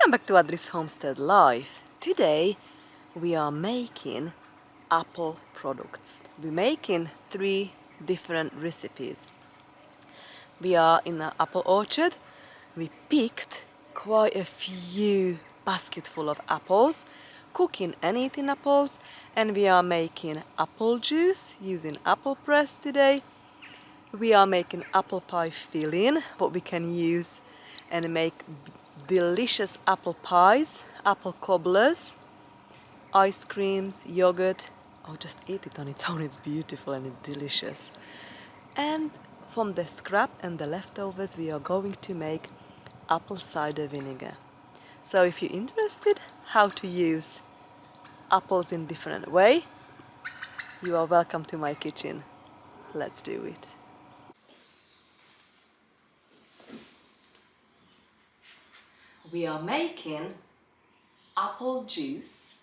Welcome back to Adri's Homestead Life. Today we are making apple products. We're making 3 different recipes. We are in an apple orchard. We picked quite a few basketful of apples, cooking and eating apples, and we are making apple juice using apple press today. We are making apple pie filling, what we can use and make delicious apple pies, apple cobblers, ice creams, yogurt, or just eat it on its own. It's beautiful and it's delicious. And from the scrap and the leftovers we are going to make apple cider vinegar. So if you're interested how to use apples in different way, you are welcome to my kitchen. Let's do it. We are making apple juice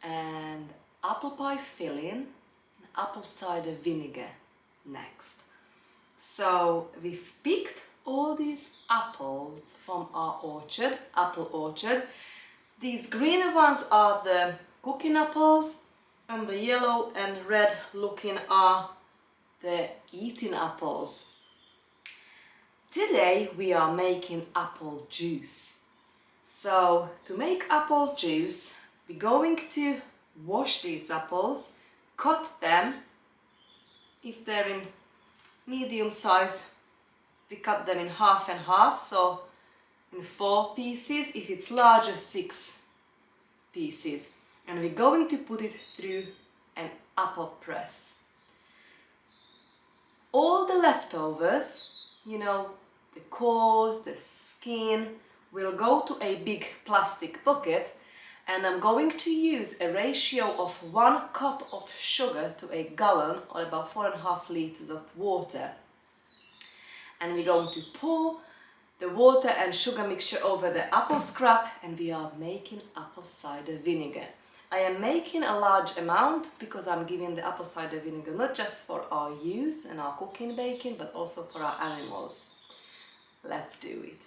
and apple pie filling and apple cider vinegar next. So we've picked all these apples from our orchard, apple orchard. These green ones are the cooking apples and the yellow and red looking are the eating apples. Today we are making apple juice. So to make apple juice, we're going to wash these apples, cut them. If they're in medium size, we cut them in half and half, so in 4 pieces. If it's larger, 6 pieces. And we're going to put it through an apple press. All the leftovers, the cores, the skin, will go to a big plastic bucket, and I'm going to use a ratio of 1 cup of sugar to a gallon, or about 4.5 liters of water. And we're going to pour the water and sugar mixture over the apple scrap, and we are making apple cider vinegar. I am making a large amount because I'm giving the apple cider vinegar not just for our use and our cooking baking, but also for our animals. Let's do it.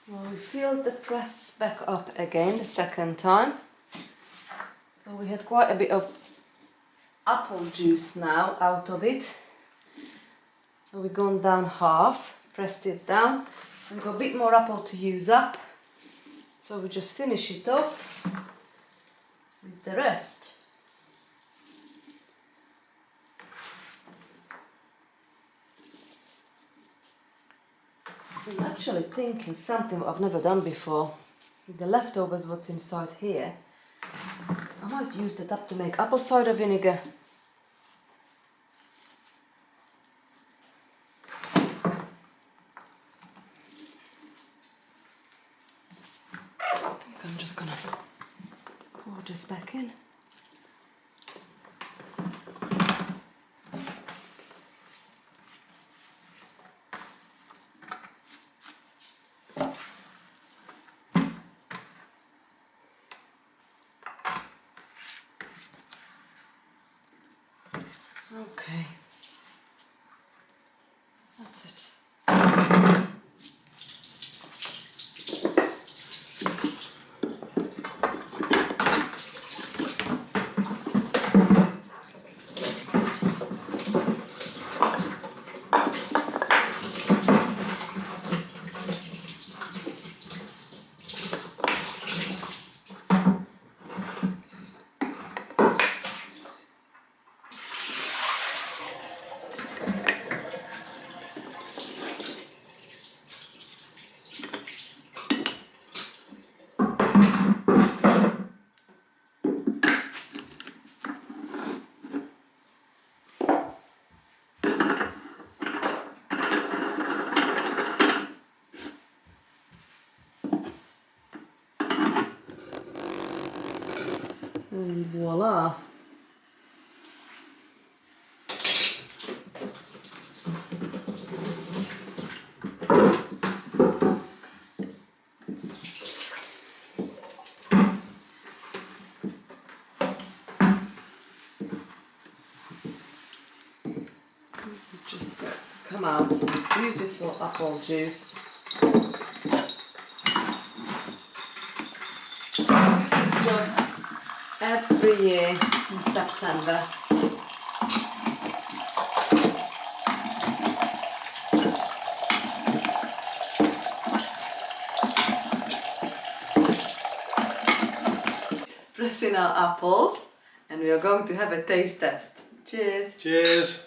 Well, we filled the press back up again the second time. So we had quite a bit of apple juice now out of it. So we've gone down half, pressed it down. We've got a bit more apple to use up. So we just finish it up with the rest. I'm actually thinking something I've never done before. The leftovers, what's inside here, I might use that up to make apple cider vinegar. I think I'm just gonna pour this back in. Okay, that's it. And voila! Just come out with beautiful apple juice. Every year in September. Pressing our apples, and we are going to have a taste test. Cheers! Cheers!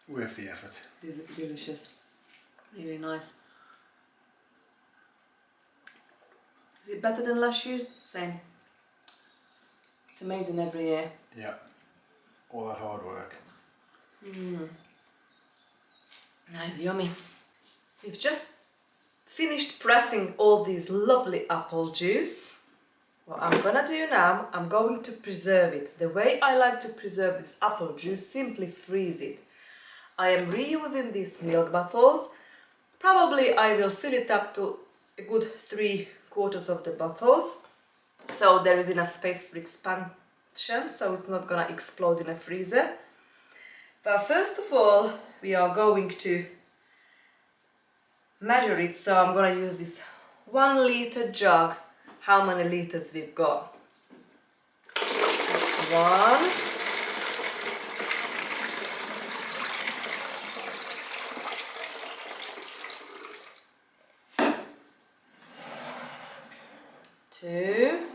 Worth the effort. This is delicious. Really nice. Is it better than last year's? Same. It's amazing every year. Yeah. All that hard work. Nice, yummy. We've just finished pressing all these lovely apple juice. What I'm gonna do now, I'm going to preserve it. The way I like to preserve this apple juice, simply freeze it. I am reusing these milk bottles. Probably I will fill it up to a good 3/4 of the bottles. So there is enough space for expansion, so it's not gonna explode in a freezer. But first of all, we are going to measure it. So I'm gonna use this 1 liter jug. How many liters we've got? That's 1. Two.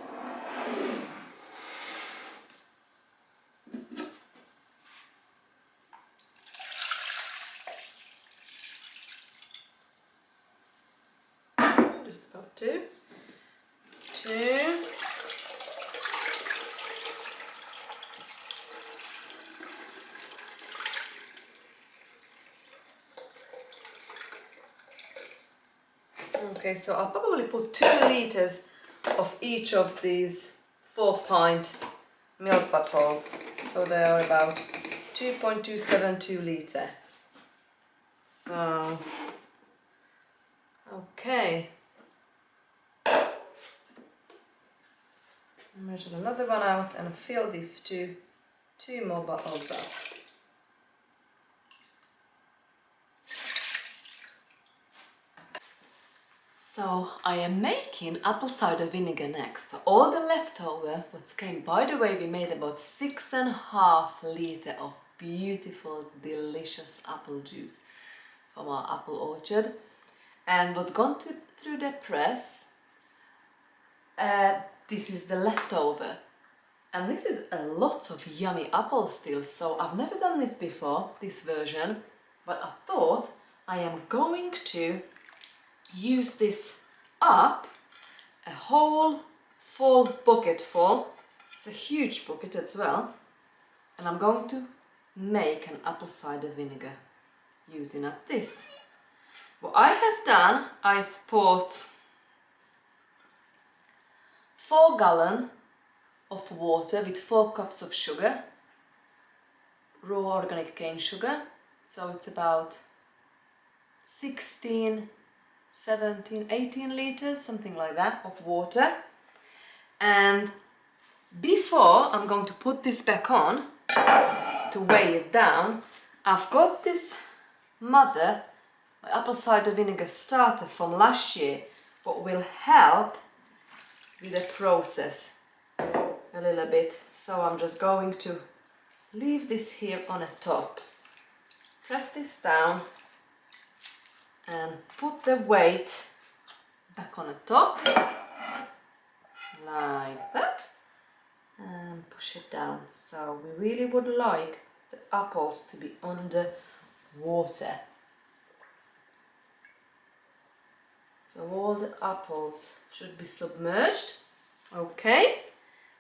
Just about 2. 2. Okay, so I'll probably put 2 liters of each of these 4-pint milk bottles. So they are about 2.272 litre. So, okay. Measure another one out and fill these two more bottles up. So I am making apple cider vinegar next. So all the leftover, what came, by the way, we made about 6.5 litre of beautiful, delicious apple juice from our apple orchard. And what's gone through the press, this is the leftover. And this is a lot of yummy apples still. So I've never done this before, this version, but I thought I am going to use this up, a whole full bucket full. It's a huge bucket as well, and I'm going to make an apple cider vinegar using up this. What I have done, I've poured 4 gallons of water with 4 cups of sugar, raw organic cane sugar, so it's about 16, 17, 18 liters, something like that, of water. And before I'm going to put this back on to weigh it down, I've got this my apple cider vinegar starter from last year, what will help with the process a little bit. So I'm just going to leave this here on the top, press this down and put the weight back on the top like that and push it down. So we really would like the apples to be under water. So all the apples should be submerged. Okay,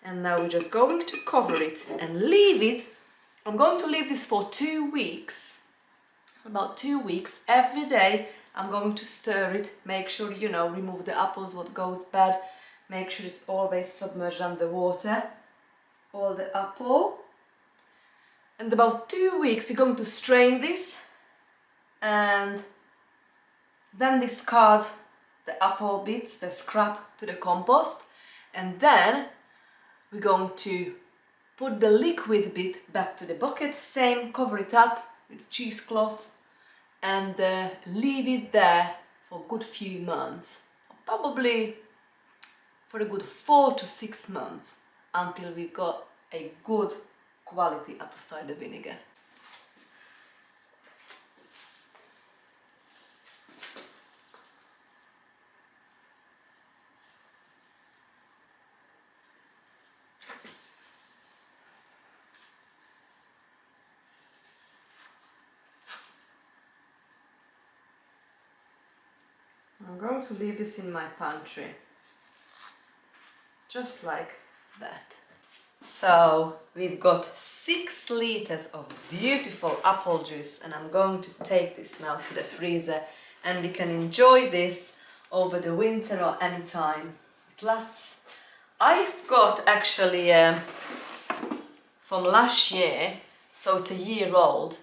and now we're just going to cover it and leave it. I'm going to leave this for 2 weeks. About 2 weeks, every day I'm going to stir it, make sure, you know, remove the apples, what goes bad, make sure it's always submerged under water, all the apple. And about 2 weeks we're going to strain this and then discard the apple bits, the scrap, to the compost, and then we're going to put the liquid bit back to the bucket, same, cover it up with cheesecloth and leave it there for a good few months, probably for a good 4 to 6 months, until we've got a good quality apple cider vinegar. I'm going to leave this in my pantry, just like that. So we've got 6 liters of beautiful apple juice, and I'm going to take this now to the freezer, and we can enjoy this over the winter or any time it lasts. I've got actually from last year, so it's a year old,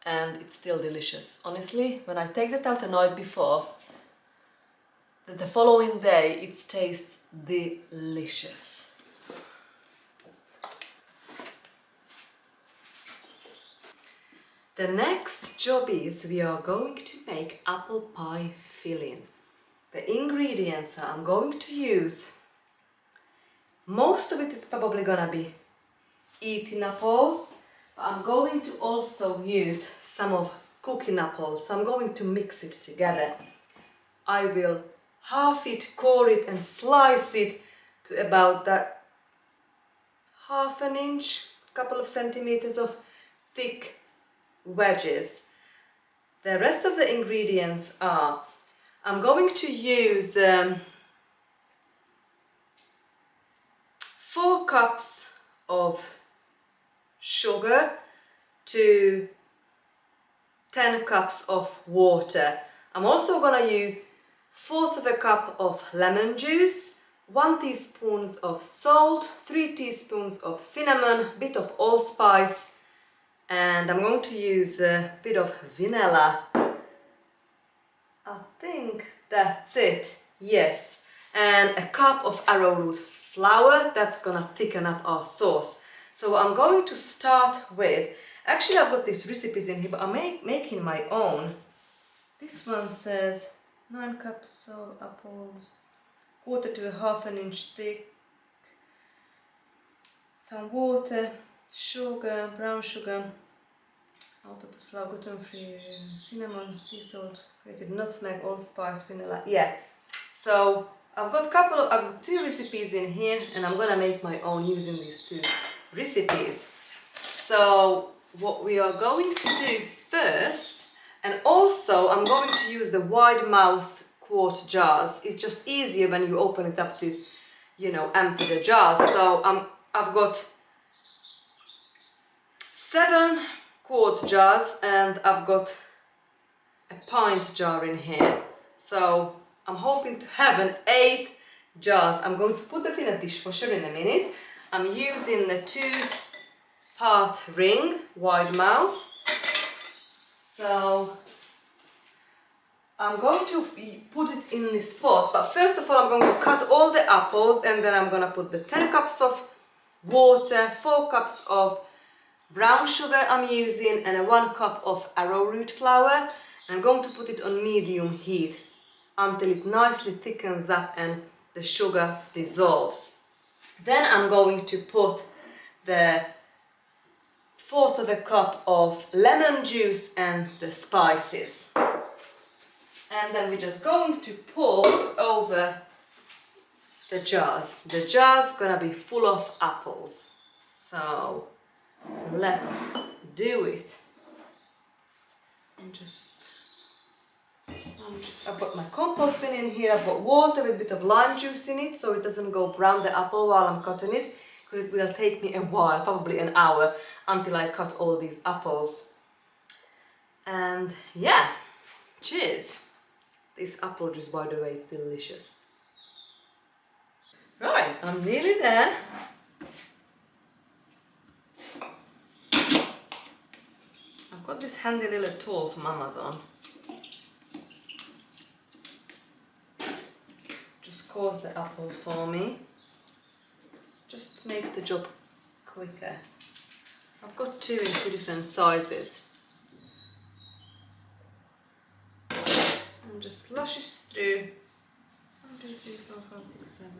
and it's still delicious. Honestly, when I take that out the night before, the following day it tastes delicious. The next job is we are going to make apple pie filling. The ingredients I'm going to use, most of it is probably gonna be eating apples, but I'm going to also use some of cooking apples, so I'm going to mix it together. I will half it, core it and slice it to about that half an inch, couple of centimeters of thick wedges. The rest of the ingredients are, I'm going to use 4 cups of sugar to 10 cups of water. I'm also going to use 1/4 of a cup of lemon juice, 1 teaspoon of salt, 3 teaspoons of cinnamon, bit of allspice, and I'm going to use a bit of vanilla. I think that's it, yes. And a cup of arrowroot flour, that's gonna thicken up our sauce. So I'm going to start with, actually I've got these recipes in here, but I'm making my own. This one says 9 cups of apples, 1/4 to 1/2 an inch thick, some water, sugar, brown sugar, all-purpose flour, gluten-free, cinnamon, sea salt, grated nutmeg, allspice, vanilla. Yeah. So I've got 2 recipes in here, and I'm gonna make my own using these 2 recipes. So what we are going to do first, and also I'm going to use the wide mouth quart jars. It's just easier when you open it up to, you know, empty the jars. So I've got 7 quart jars and I've got a pint jar in here. So I'm hoping to have an 8 jars. I'm going to put that in a dishwasher in a minute. I'm using the 2-part ring, wide mouth. So I'm going to put it in this pot, but first of all I'm going to cut all the apples, and then I'm going to put the 10 cups of water, 4 cups of brown sugar I'm using, and 1 cup of arrowroot flour. I'm going to put it on medium heat until it nicely thickens up and the sugar dissolves. Then I'm going to put the 1/4 of a cup of lemon juice and the spices. And then we're just going to pour over the jars. The jar's gonna be full of apples. So let's do it. I've got my compost bin in here. I've got water with a bit of lime juice in it, so it doesn't go brown the apple while I'm cutting it, because it will take me a while, probably an hour, until I cut all these apples. And yeah, cheers. This apple juice, by the way, it's delicious. Right, I'm nearly there. I've got this handy little tool from Amazon. Just cores the apple for me. Just makes the job quicker. I've got two in two different sizes. And just slushes through 1, 2, 3, 4, 5, 6, 7,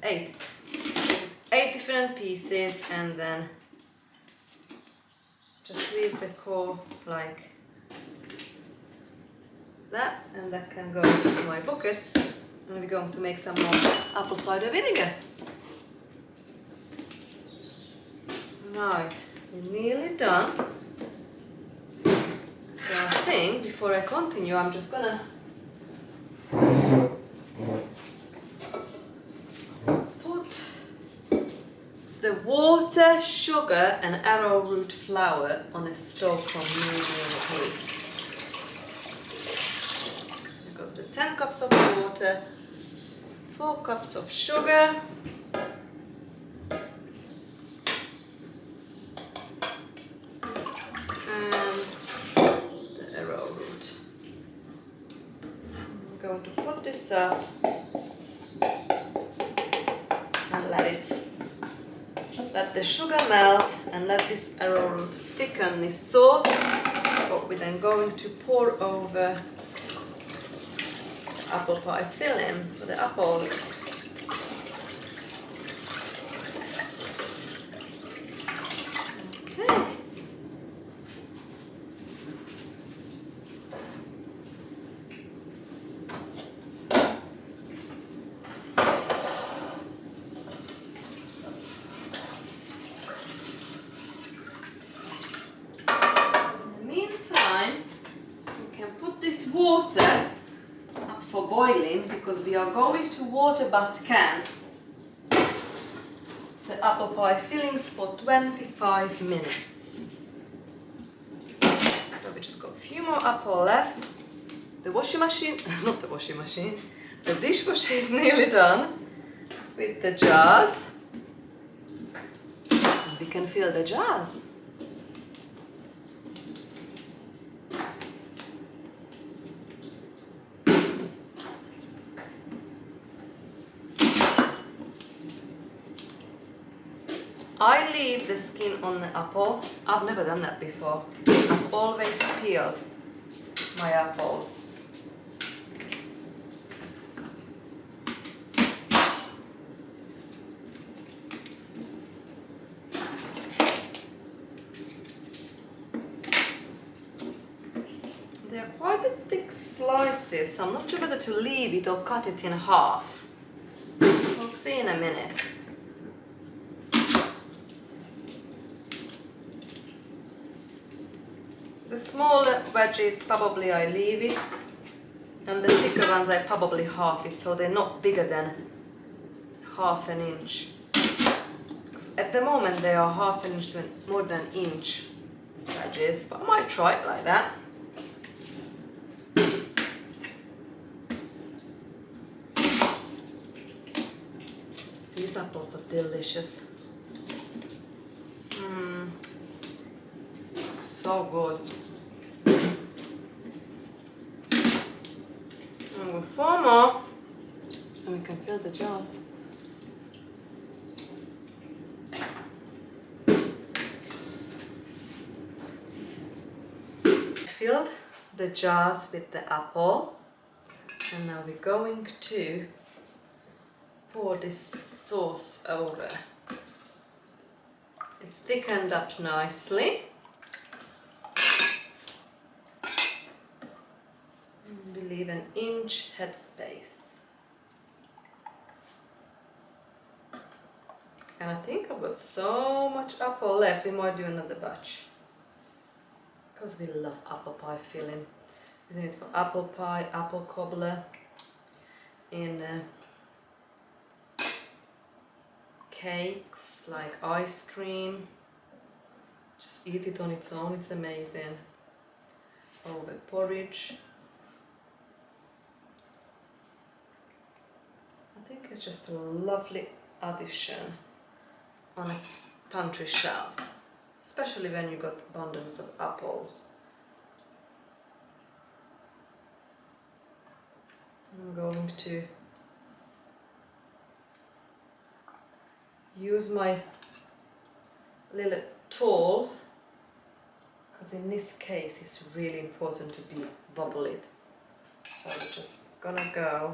8. 8 different pieces, and then just leaves the core like that, and that can go into my bucket. And we're going to make some more apple cider vinegar. Right, we're nearly done. So I think before I continue, I'm just gonna put the water, sugar and arrowroot flour on a stove from medium heat. I've got the 10 cups of water, 4 cups of sugar, and the arrowroot. I'm going to put this up and let the sugar melt and let this arrowroot thicken this sauce. What we're then going to pour over the apple pie filling for the apples. Okay. This water up for boiling, because we are going to water bath can the apple pie fillings for 25 minutes. So we just got a few more apple left. The washing machine, not the washing machine, the dishwasher is nearly done with the jars. And we can fill the jars. I leave the skin on the apple. I've never done that before. I've always peeled my apples. They are quite thick slices, so I'm not sure whether to leave it or cut it in half. We'll see in a minute. The smaller veggies, probably I leave it, and the thicker ones I probably half it, so they're not bigger than half an inch. Because at the moment they are half an inch to more than an inch veggies, but I might try it like that. These apples are delicious. So good. And with 4 more, and we can fill the jars. Filled the jars with the apple, and now we're going to pour this sauce over. It's thickened up nicely. We leave an inch headspace. And I think I've got so much apple left, we might do another batch. Because we love apple pie filling. Using it for apple pie, apple cobbler, in cakes like ice cream. Just eat it on its own, it's amazing. Over porridge. think it's just a lovely addition on a pantry shelf, especially when you got abundance of apples. I'm going to use my little tool, because in this case it's really important to de-bubble it. So I'm just gonna go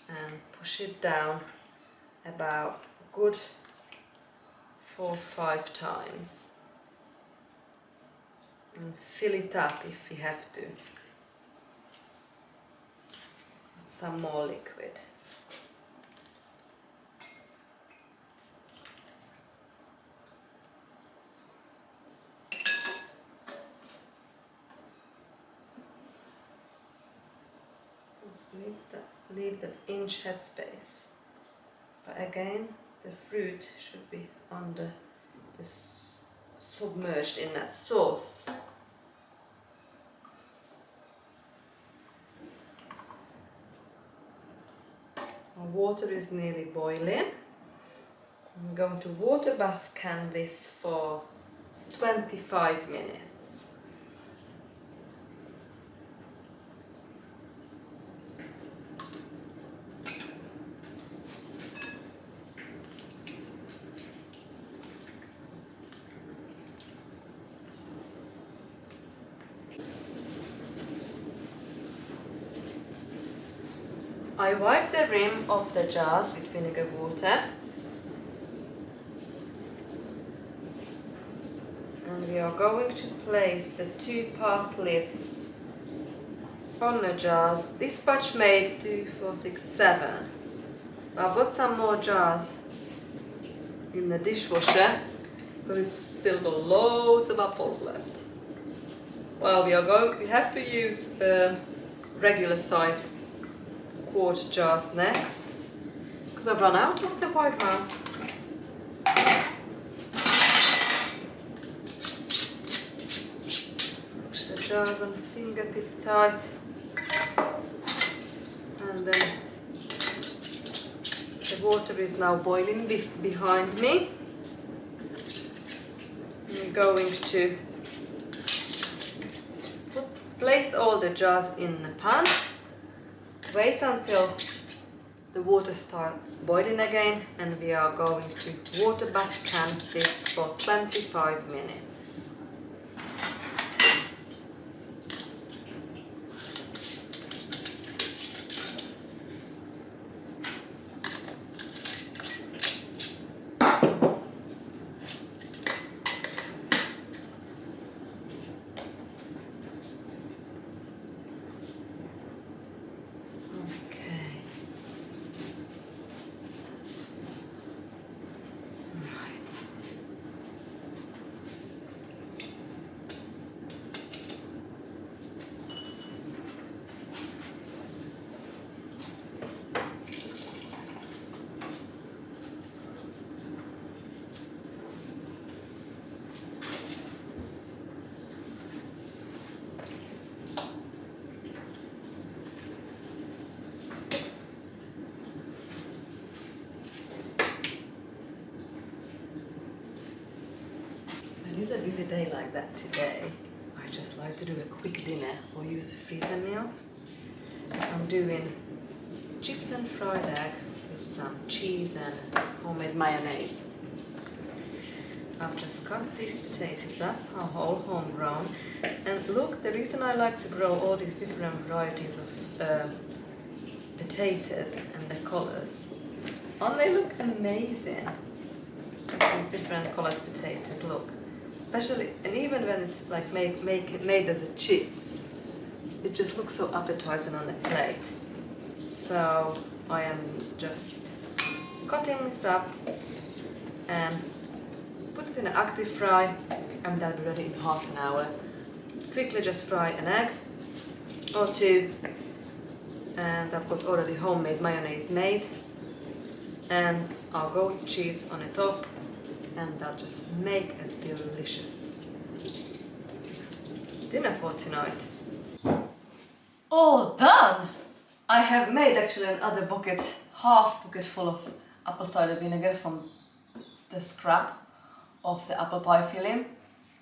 and push it down about good 4 or 5 times and fill it up if you have to with some more liquid. Needs to leave that inch headspace, but again the fruit should be under this, submerged in that sauce. Our water is nearly boiling. I'm going to water bath can this for 25 minutes. I wipe the rim of the jars with vinegar water, and we are going to place the 2-part lid on the jars. This batch made 2, 4, 6, 7. I've got some more jars in the dishwasher, but it's still got loads of apples left. Well, we have to use regular size quart jars next, because I've run out of the white mouth. The jars on fingertip tight, and then the water is now boiling behind me. I'm going to place all the jars in the pan. Wait until the water starts boiling again, and we are going to water bath can this for 25 minutes. It is a busy day like that today. I just like to do a quick dinner or use a freezer meal. I'm doing chips and fried egg with some cheese and homemade mayonnaise. I've just cut these potatoes up, are whole homegrown. And look, the reason I like to grow all these different varieties of potatoes and the colors, and they look amazing. Just these different colored potatoes look. Especially, and even when it's like made as a chips, it just looks so appetizing on the plate. So I am just cutting this up and put it in an active fry, and that'll be ready in half an hour. Quickly just fry an egg or 2, and I've got already homemade mayonnaise made, and our goat's cheese on the top, and that'll just make a delicious dinner for tonight. All done! I have made actually another bucket, half bucket full of apple cider vinegar from the scrap of the apple pie filling.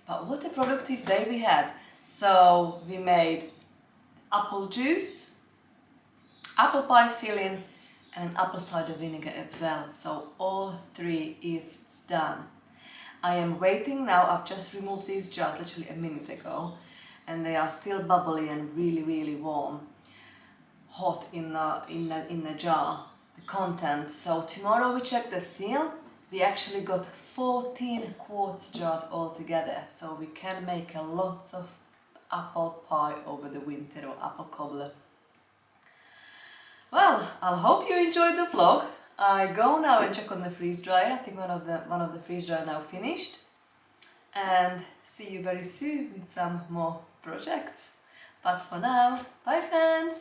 But what a productive day we had. So we made apple juice, apple pie filling and apple cider vinegar as well. So all three is done. I am waiting now. I've just removed these jars literally a minute ago and they are still bubbly and really warm, hot in the jar, the content. So tomorrow we check the seal. We actually got 14 quartz jars altogether, so we can make a lots of apple pie over the winter, or apple cobbler. Well, I hope you enjoyed the vlog. I go now and check on the freeze dryer. I think one of the freeze dryer now finished. And see you very soon with some more projects. But for now, bye friends!